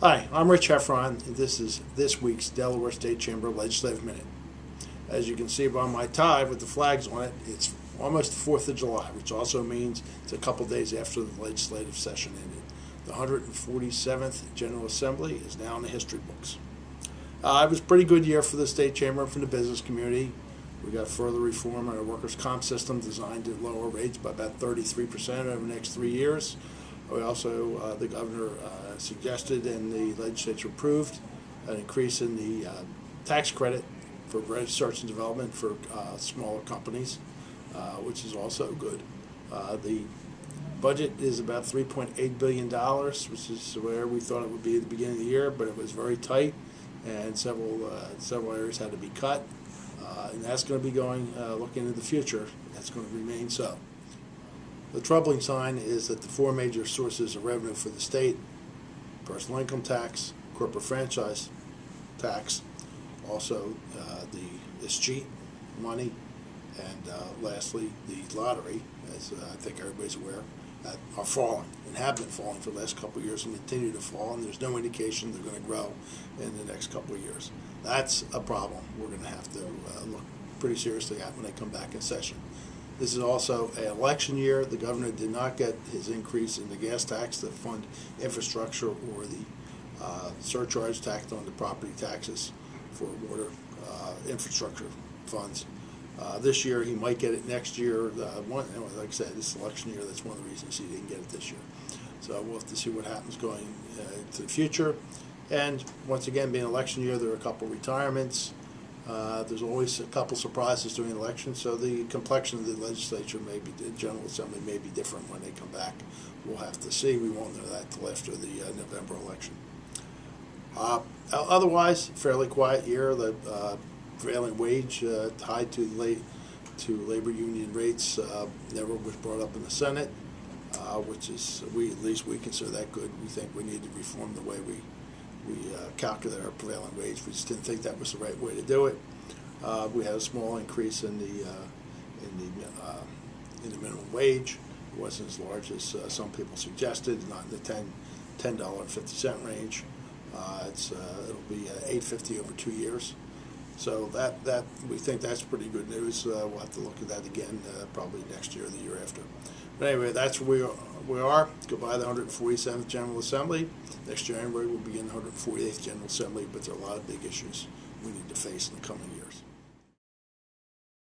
Hi, I'm Rich Heffron, and this is this week's Delaware State Chamber Legislative Minute. As you can see by my tie with the flags on it, it's almost the 4th of July, which also means it's a couple days after the legislative session ended. The 147th General Assembly is now in the history books. It was a pretty good year for the State Chamber and for the business community. We got further reform in our workers' comp system designed to lower rates by about 33% over the next 3 years. We also, the governor suggested and the legislature approved an increase in the tax credit for research and development for smaller companies, which is also good. The budget is about $3.8 billion, which is where we thought it would be at the beginning of the year, but it was very tight, and several areas had to be cut. And that's going to be going, looking into the future, that's going to remain so. The troubling sign is that the four major sources of revenue for the state, personal income tax, corporate franchise tax, also the escheat money, and lastly the lottery, as I think everybody's aware, are falling and have been falling for the last couple of years and continue to fall, and there's no indication they're going to grow in the next couple of years. That's a problem we're going to have to look pretty seriously at when they come back in session. This is also an election year. The governor did not get his increase in the gas tax to fund infrastructure or the surcharge tacked on the property taxes for water infrastructure funds. This year he might get it next year. Like I said, this election year, that's one of the reasons he didn't get it this year. So we'll have to see what happens going to the future. And once again, being election year, there are a couple retirements. There's always a couple surprises during the election, so the complexion of the legislature, maybe the General Assembly, may be different when they come back. We'll have to see. We won't know that until after the November election. Otherwise, fairly quiet year. The prevailing wage tied to labor union rates never was brought up in the Senate, which is at least we consider that good. We think we need to reform the way we calculate our prevailing wage. We just didn't think that was the right way to do it. We had a small increase in the minimum wage. It wasn't as large as some people suggested, not in the $10.50 range. It'll be $8.50 over 2 years. So that we think that's pretty good news. We'll have to look at that again probably next year or the year after. But anyway, that's where we are. Goodbye the 147th General Assembly. Next January we'll begin the 148th General Assembly, but there are a lot of big issues we need to face in the coming years.